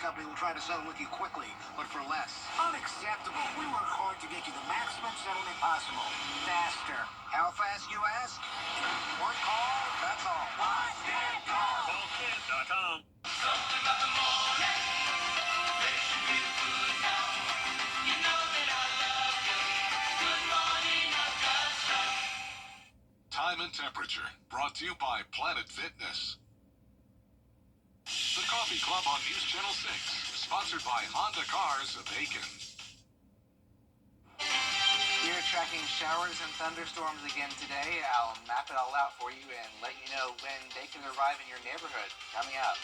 company will try to settle with you quickly, but for less. Unacceptable. We work hard to get you the maximum settlement possible. Faster. How fast, you ask? One call, that's all. Watch it go! Callkid.com. Something about the morning makes you feel good now. You know that I love you. Good morning, Augusta. Time and temperature, brought to you by Planet Fitness. The Coffee Club on News Channel 6, sponsored by Honda Cars of Aiken. We're tracking showers and thunderstorms again today. I'll map it all out for you and let you know when they can arrive in your neighborhood. Coming up.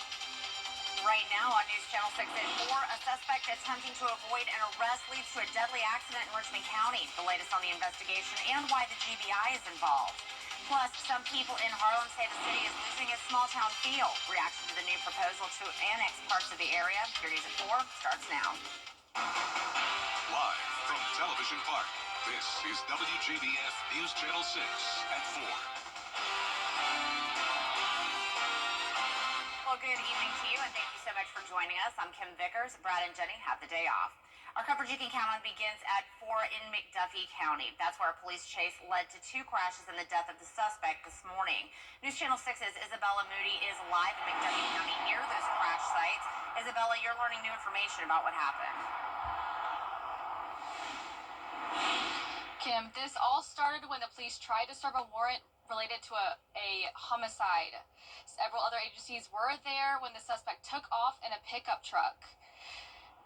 Right now on News Channel 6 at 4, a suspect attempting to avoid an arrest leads to a deadly accident in Richmond County. The latest on the investigation and why the GBI is involved. Plus, some people in Harlem say the city is losing its small-town feel. Reaction to the new proposal to annex parts of the area. Your News at 4 starts now. Live from Television Park, this is WJBF News Channel 6 at 4. Well, good evening to you, and thank you so much for joining us. I'm Kim Vickers. Brad and Jenny have the day off. Our coverage you can count on begins at 4 in McDuffie County. That's where a police chase led to 2 crashes and the death of the suspect this morning. News Channel 6's Isabella Moody is live in McDuffie County near those crash sites. Isabella, you're learning new information about what happened. Kim, this all started when the police tried to serve a warrant related to a homicide. Several other agencies were there when the suspect took off in a pickup truck.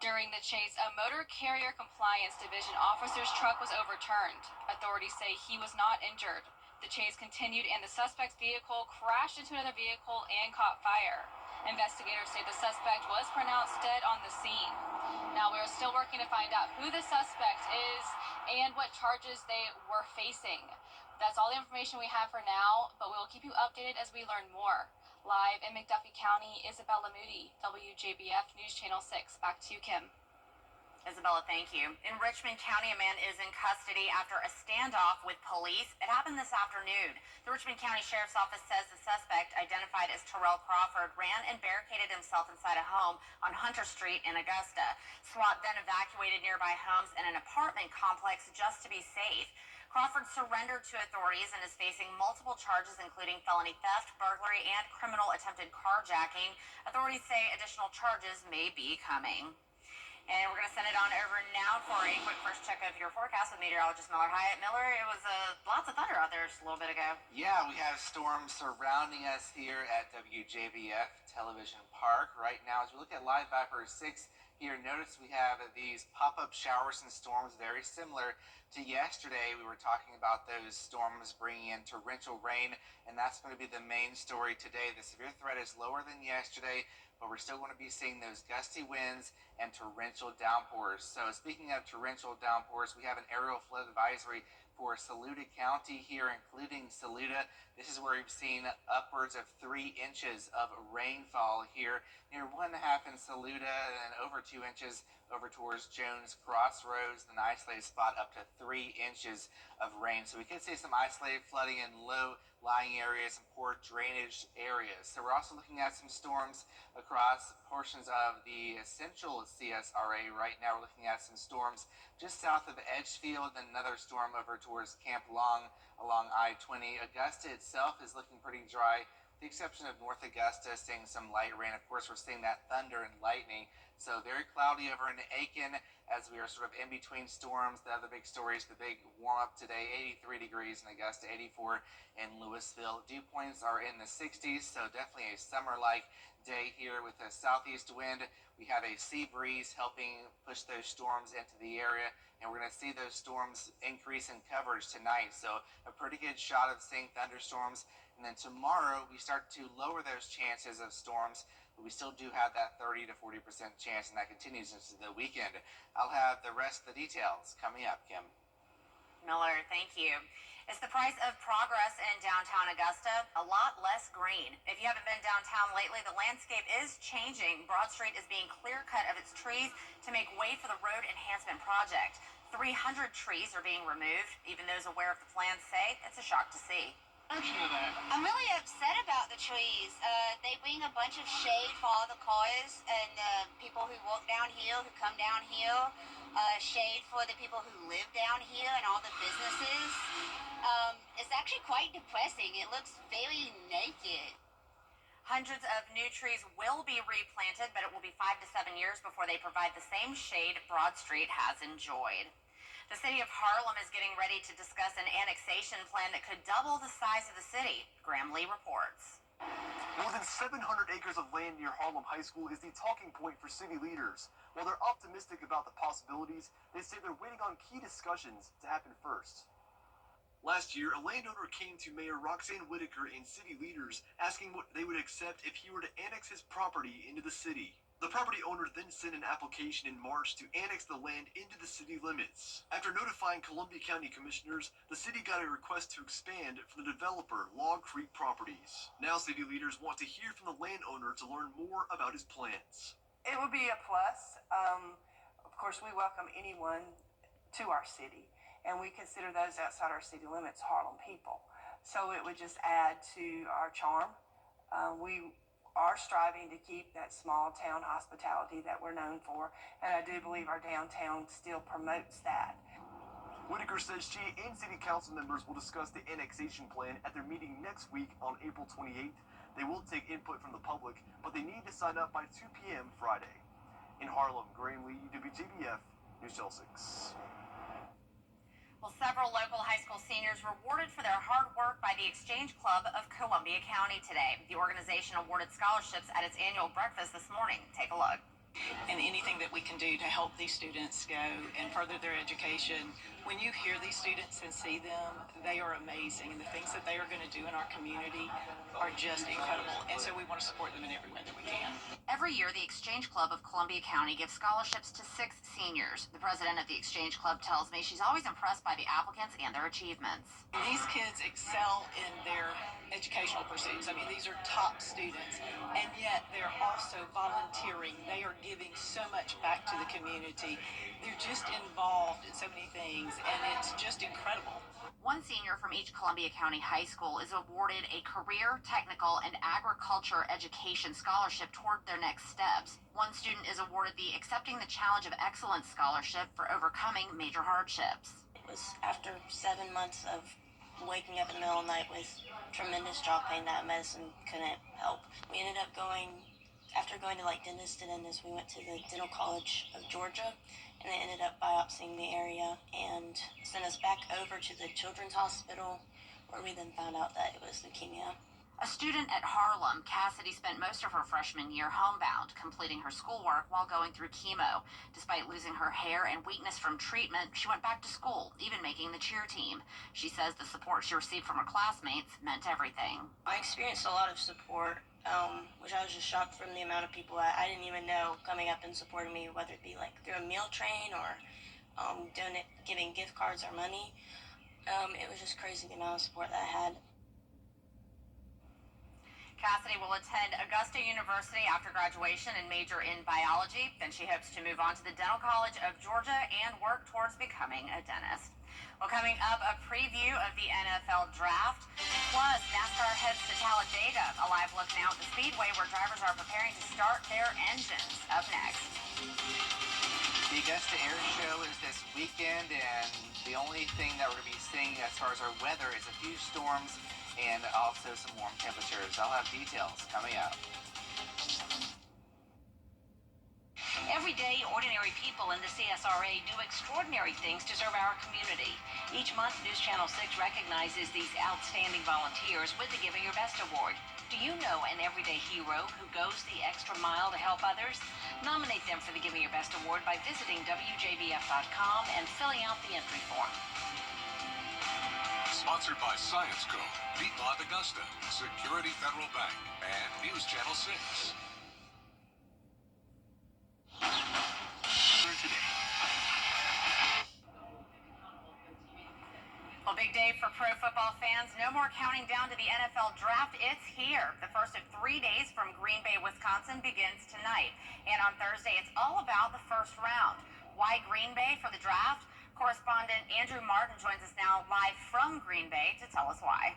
During the chase, a motor carrier compliance division officer's truck was overturned. Authorities say he was not injured. The chase continued and the suspect's vehicle crashed into another vehicle and caught fire. Investigators say the suspect was pronounced dead on the scene. Now we're still working to find out who the suspect is and what charges they were facing. That's all the information we have for now, but we will keep you updated as we learn more. Live in McDuffie County, Isabella Moody, WJBF News Channel 6. Back to you, Kim. Isabella, thank you. In Richmond County, a man is in custody after a standoff with police. It happened this afternoon. The Richmond County Sheriff's Office says the suspect, identified as Terrell Crawford, ran and barricaded himself inside a home on Hunter Street in Augusta. SWAT then evacuated nearby homes and an apartment complex just to be safe. Crawford surrendered to authorities and is facing multiple charges, including felony theft, burglary, and criminal attempted carjacking. Authorities say additional charges may be coming. And we're going to send it on over now for a quick first check of your forecast with meteorologist Miller Hyatt. Miller, it was lots of thunder out there just a little bit ago. Yeah, we have storms surrounding us here at WJBF Television Park. Right now, as we look at Live Viper 6 here, notice we have these pop-up showers and storms very similar to yesterday. We were talking about those storms bringing in torrential rain, and that's going to be the main story today. The severe threat is lower than yesterday, but we're still going to be seeing those gusty winds and torrential downpours. So speaking of torrential downpours, we have an aerial flood advisory for Saluda County here, including Saluda. This is where we've seen upwards of 3 inches of rainfall here, near 1.5 in Saluda and over 2 inches over towards Jones Crossroads, an isolated spot up to 3 inches of rain. So we could see some isolated flooding in low-lying areas and poor drainage areas. So we're also looking at some storms across portions of the central CSRA. Right now we're looking at some storms just south of Edgefield, and another storm over towards Camp Long along I-20. Augusta itself is looking pretty dry, with the exception of North Augusta seeing some light rain. Of course, we're seeing that thunder and lightning. So very cloudy over in Aiken as we are sort of in between storms. The other big stories, the big warm up today, 83 degrees in Augusta, 84 in Louisville. Dew points are in the 60s, so definitely a summer-like day here with a southeast wind. We have a sea breeze helping push those storms into the area, and we're going to see those storms increase in coverage tonight. So a pretty good shot of seeing thunderstorms. And then tomorrow we start to lower those chances of storms, but we still do have that 30 to 40% chance, and that continues into the weekend. I'll have the rest of the details coming up, Kim. Miller, thank you. It's the price of progress in downtown Augusta, a lot less green. If you haven't been downtown lately, the landscape is changing. Broad Street is being clear-cut of its trees to make way for the road enhancement project. 300 trees are being removed. Even those aware of the plan say it's a shock to see. Version of that. I'm really upset about the trees. They bring a bunch of shade for all the cars and people who walk downhill, who come downhill. Shade for the people who live down here and all the businesses. It's actually quite depressing. It looks very naked. Hundreds of new trees will be replanted, but it will be 5 to 7 years before they provide the same shade Broad Street has enjoyed. The city of Harlem is getting ready to discuss an annexation plan that could double the size of the city. Graham Lee reports. More than 700 acres of land near Harlem High School is the talking point for city leaders. While they're optimistic about the possibilities, they say they're waiting on key discussions to happen first. Last year, a landowner came to Mayor Roxanne Whitaker and city leaders asking what they would accept if he were to annex his property into the city. The property owner then sent an application in March to annex the land into the city limits. After notifying Columbia County commissioners, the city got a request to expand from the developer Log Creek Properties. Now city leaders want to hear from the landowner to learn more about his plans. It would be a plus. Of course, we welcome anyone to our city, and we consider those outside our city limits Harlem people. So it would just add to our charm. We are striving to keep that small town hospitality that we're known for, and I do believe our downtown still promotes that. Whitaker says she and city council members will discuss the annexation plan at their meeting next week on April 28th. They will take input from the public, but they need to sign up by 2 p.m. Friday. In Harlem, Graham Lee, WJBF, News Channel 6. Well, several local high school seniors rewarded for their hard work by the Exchange Club of Columbia County today. The organization awarded scholarships at its annual breakfast this morning. Take a look. And anything that we can do to help these students go and further their education. When you hear these students and see them, they are amazing. And the things that they are going to do in our community are just incredible. And so we want to support them in every way that we can. Every year, the Exchange Club of Columbia County gives scholarships to 6 seniors. The president of the Exchange Club tells me she's always impressed by the applicants and their achievements. These kids excel in their educational pursuits. I mean, these are top students, and yet they're also volunteering. They are giving so much back to the community. They're just involved in so many things, and it's just incredible. One senior from each Columbia County high school is awarded a career, technical, and agriculture education scholarship toward their next steps. One student is awarded the Accepting the Challenge of Excellence scholarship for overcoming major hardships. It was after 7 months of waking up in the middle of the night with tremendous jaw pain that medicine couldn't help. We ended up after going to dentist to dentist, we went to the Dental College of Georgia, and they ended up biopsying the area and sent us back over to the Children's Hospital, where we then found out that it was leukemia. A student at Harlem, Cassidy spent most of her freshman year homebound, completing her schoolwork while going through chemo. Despite losing her hair and weakness from treatment, she went back to school, even making the cheer team. She says the support she received from her classmates meant everything. I experienced a lot of support, which I was just shocked from the amount of people I didn't even know coming up and supporting me, whether it be through a meal train or giving gift cards or money. It was just crazy the amount of support that I had. Cassidy will attend Augusta University after graduation and major in biology. Then she hopes to move on to the Dental College of Georgia and work towards becoming a dentist. Well, coming up, a preview of the NFL Draft. Plus, NASCAR heads to Talladega. A live look now at the Speedway where drivers are preparing to start their engines. Up next. The Augusta Air Show is this weekend, and the only thing that we're going to be seeing as far as our weather is a few storms and also some warm temperatures. I'll have details coming up. Every day, ordinary people in the CSRA do extraordinary things to serve our community. Each month, News Channel 6 recognizes these outstanding volunteers with the Giving Your Best Award. Do you know an everyday hero who goes the extra mile to help others? Nominate them for the Giving Your Best Award by visiting WJBF.com and filling out the entry form. Sponsored by Science Co., Beat-Lot Augusta, Security Federal Bank, and News Channel 6. Well, big day for pro football fans. No more counting down to the NFL Draft. It's here. The first of 3 days from Green Bay, Wisconsin begins tonight. And on Thursday, it's all about the first round. Why Green Bay for the draft? Correspondent Andrew Martin joins us now live from Green Bay to tell us why.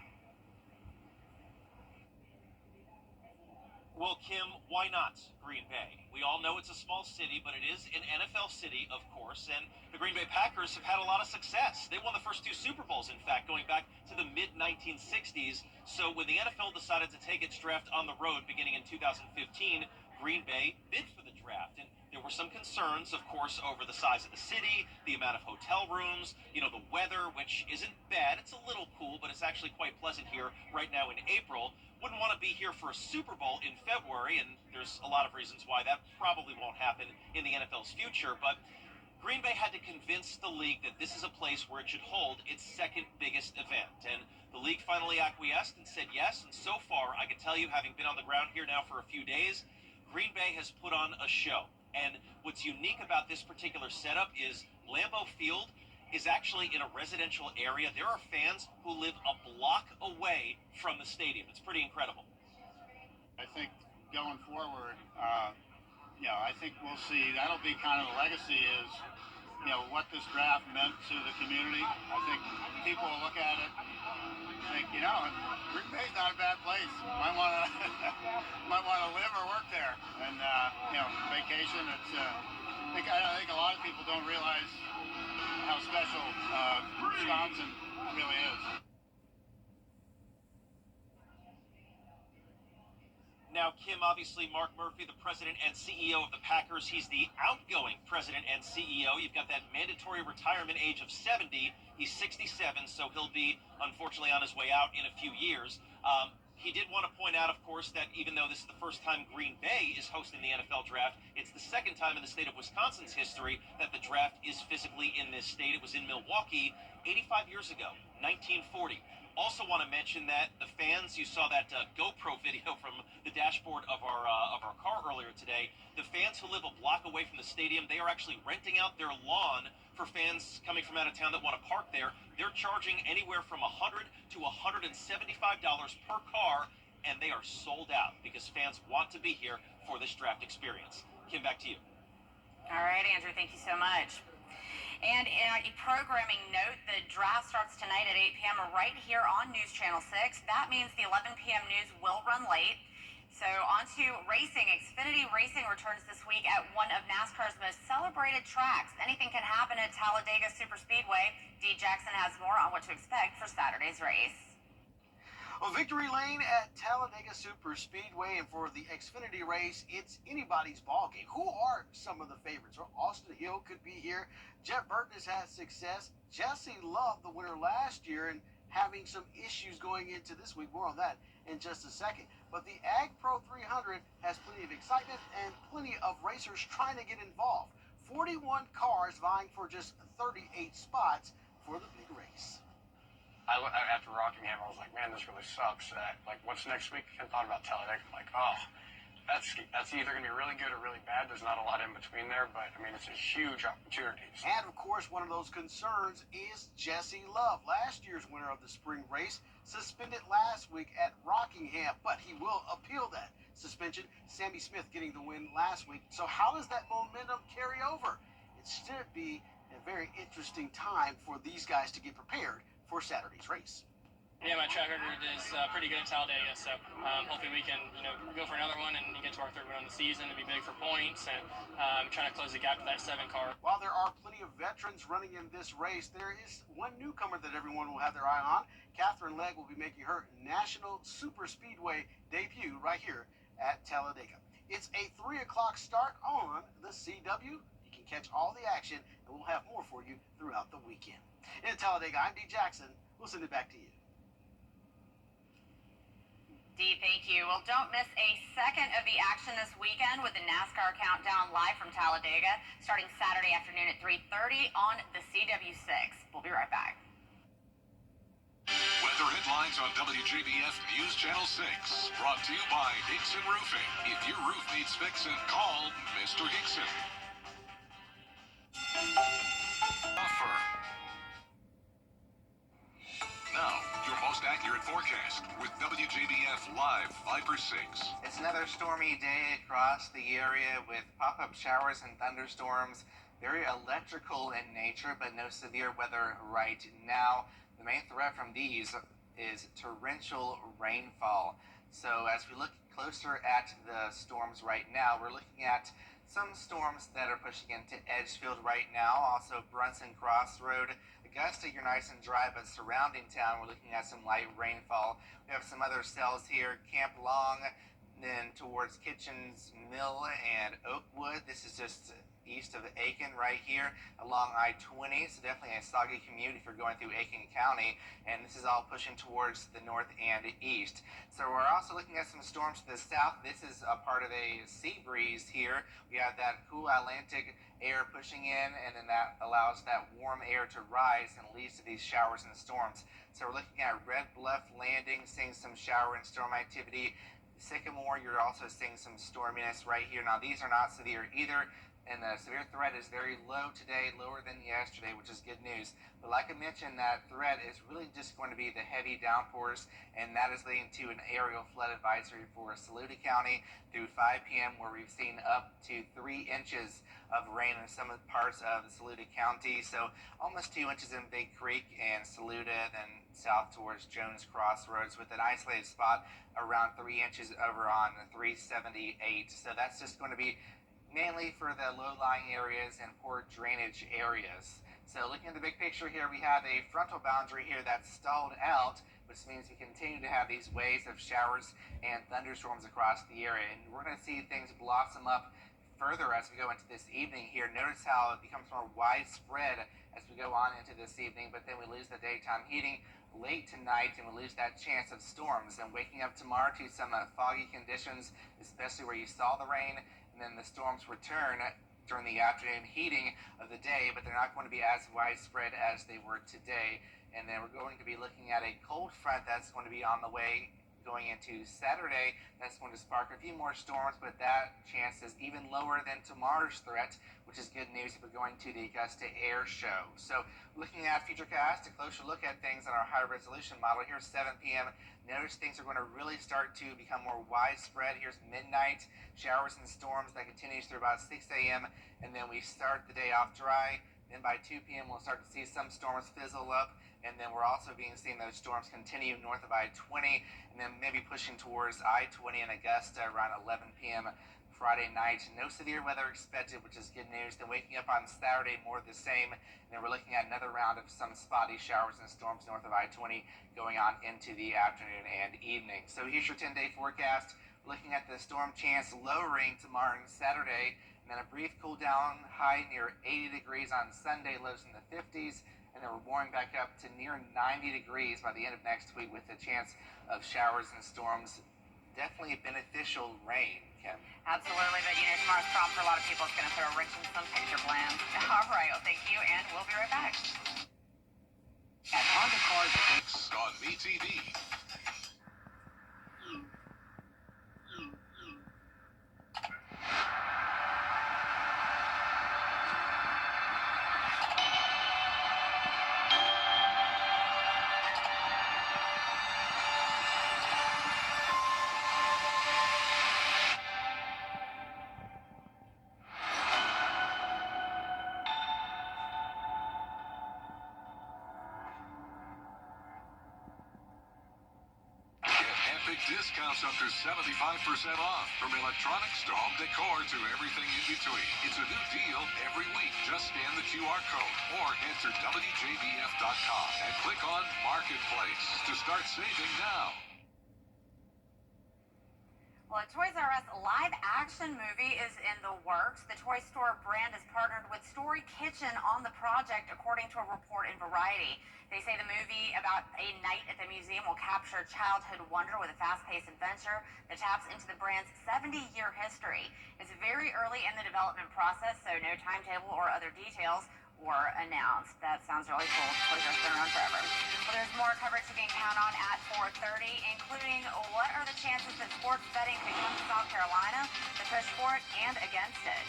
Well, Kim, why not Green Bay? We all know it's a small city, but it is an NFL city, of course, and the Green Bay Packers have had a lot of success. They won the first two Super Bowls, in fact, going back to the mid-1960s. So when the NFL decided to take its draft on the road beginning in 2015, Green Bay bid for the draft. And there were some concerns, of course, over the size of the city, the amount of hotel rooms, the weather, which isn't bad. It's a little cool, but it's actually quite pleasant here right now in April. Wouldn't want to be here for a Super Bowl in February, and there's a lot of reasons why that probably won't happen in the NFL's future, but Green Bay had to convince the league that this is a place where it should hold its second biggest event, and the league finally acquiesced and said yes, and so far, I can tell you, having been on the ground here now for a few days, Green Bay has put on a show, and what's unique about this particular setup is Lambeau Field is actually in a residential area. There are fans who live a block away from the stadium. It's pretty incredible. I think going forward, I think we'll see. That'll be kind of the legacy is, what this draft meant to the community. I think people will look at it and think, Green Bay's not a bad place. Might want to live or work there. And, vacation, it's, I think a lot of people don't realize how special Wisconsin really is. Now, Kim, obviously, Mark Murphy, the president and CEO of the Packers, he's the outgoing president and CEO. You've got that mandatory retirement age of 70. He's 67, so he'll be, unfortunately, on his way out in a few years. He did want to point out, of course, that even though this is the first time Green Bay is hosting the NFL draft, it's the second time in the state of Wisconsin's history that the draft is physically in this state. It was in Milwaukee 85 years ago, 1940. Also want to mention that the fans, you saw that GoPro video from the dashboard of our car earlier today. The fans who live a block away from the stadium, they are actually renting out their lawn for fans coming from out of town that want to park there. They're charging anywhere from $100 to $175 per car, and they are sold out because fans want to be here for this draft experience. Kim, back to you. All right, Andrew, thank you so much. And in a programming note, the draft starts tonight at 8 p.m. right here on News Channel 6. That means the 11 p.m. news will run late. So on to racing. Xfinity Racing returns this week at one of NASCAR's most celebrated tracks. Anything can happen at Talladega Superspeedway. Dee Jackson has more on what to expect for Saturday's race. Well, victory lane at Talladega Superspeedway, and for the Xfinity race, it's anybody's ballgame. Who are some of the favorites? Well, Austin Hill could be here. Jeff Burton has had success. Jesse Love, the winner last year, and having some issues going into this week. More on that in just a second. But the Ag Pro 300 has plenty of excitement and plenty of racers trying to get involved. 41 cars vying for just 38 spots for the big race. After Rockingham, I was like, man, this really sucks. What's next week? I thought about Talladega. I'm like, oh, that's either going to be really good or really bad. There's not a lot in between there, but, it's a huge opportunity. And, of course, one of those concerns is Jesse Love, last year's winner of the spring race, suspended last week at Rockingham, but he will appeal that suspension. Sammy Smith getting the win last week. So how does that momentum carry over? It should be a very interesting time for these guys to get prepared for Saturday's race. Yeah, my track record is pretty good at Talladega, so hopefully we can, go for another one and get to our third win on the season. It'd be big for points and trying to close the gap to that 7 car. While there are plenty of veterans running in this race, there is one newcomer that everyone will have their eye on. Catherine Legg will be making her National Super Speedway debut right here at Talladega. It's a 3 o'clock start on the CW. You can catch all the action, and we'll have more for you throughout the weekend. In Talladega, I'm Dee Jackson. We'll send it back to you. Dee, thank you. Well, don't miss a second of the action this weekend with the NASCAR Countdown live from Talladega, starting Saturday afternoon at 3:30 on the CW6. We'll be right back. Weather headlines on WJBF News Channel 6. Brought to you by Hickson Roofing. If your roof needs fixing, call Mr. Hickson. Offer. Now, your most accurate forecast with WJBF Live 5/6. It's another stormy day across the area with pop-up showers and thunderstorms. Very electrical in nature, but no severe weather right now. The main threat from these is torrential rainfall. So as we look closer at the storms right now, we're looking at some storms that are pushing into Edgefield right now, also Brunson Crossroad. Augusta, you're nice and dry, but surrounding town, we're looking at some light rainfall. We have some other cells here, Camp Long, then towards Kitchens Mill and Oakwood. This is just east of Aiken right here along I-20, so definitely a soggy commute if you're going through Aiken County, and this is all pushing towards the north and east. So we're also looking at some storms to the south. This is a part of a sea breeze here. We have that cool Atlantic air pushing in, and then that allows that warm air to rise and leads to these showers and storms. So we're looking at Red Bluff Landing, seeing some shower and storm activity. Sycamore, you're also seeing some storminess right here. Now these are not severe either, and the severe threat is very low today, lower than yesterday, which is good news. But like I mentioned, that threat is really just going to be the heavy downpours, and that is leading to an aerial flood advisory for Saluda County through 5 p.m., where we've seen up to 3 inches of rain in some parts of Saluda County. So almost 2 inches in Big Creek and Saluda, then south towards Jones Crossroads, with an isolated spot around 3 inches over on 378. So that's just going to be mainly for the low-lying areas and poor drainage areas. So looking at the big picture here, we have a frontal boundary here that's stalled out, which means we continue to have these waves of showers and thunderstorms across the area. And we're going to see things blossom up further as we go into this evening here. Notice how it becomes more widespread as we go on into this evening, but then we lose the daytime heating late tonight, and we lose that chance of storms. And waking up tomorrow to some foggy conditions, especially where you saw the rain, and then the storms return during the afternoon heating of the day, but they're not going to be as widespread as they were today. And then we're going to be looking at a cold front that's going to be on the way going into Saturday. That's going to spark a few more storms, but that chance is even lower than tomorrow's threat, which is good news if we're going to the Augusta Air Show. So looking at Futurecast, a closer look at things on our high-resolution model. Here's 7 p.m. Notice things are going to really start to become more widespread. Here's midnight, showers and storms that continues through about 6 a.m., and then we start the day off dry. Then by 2 p.m., we'll start to see some storms fizzle up, and then we're also seeing those storms continue north of I-20, and then maybe pushing towards I-20 in Augusta around 11 p.m. Friday night. No severe weather expected, which is good news. Then waking up on Saturday, more of the same, and then we're looking at another round of some spotty showers and storms north of I-20 going on into the afternoon and evening. So here's your 10-day forecast. Looking at the storm chance lowering tomorrow and Saturday, and then a brief cool down, high near 80 degrees on Sunday, lows in the 50s, and then we're warming back up to near 90 degrees by the end of next week with the chance of showers and storms. Definitely beneficial rain, Kim. Absolutely, but tomorrow's prom for a lot of people is going to throw a wrench in some picture plans. All right, well, thank you, and we'll be right back. At Honda Cars Fix on BTV. Discounts up to 75% off, from electronics to home decor to everything in between. It's a new deal every week. Just scan the QR code or head to WJBF.com and click on Marketplace to start saving now. Well, a Toys R Us live-action movie is in the works. The toy store brand has partnered with Story Kitchen on the project, according to a report in Variety. They say the movie about a night at the museum will capture childhood wonder with a fast-paced adventure that taps into the brand's 70-year history. It's very early in the development process, so no timetable or other details were announced. That sounds really cool. Toys R Us been around forever. Well, there's more coverage you can count on at 4:30, including what are the chances that sports betting could come to South Carolina, the push for it and against it.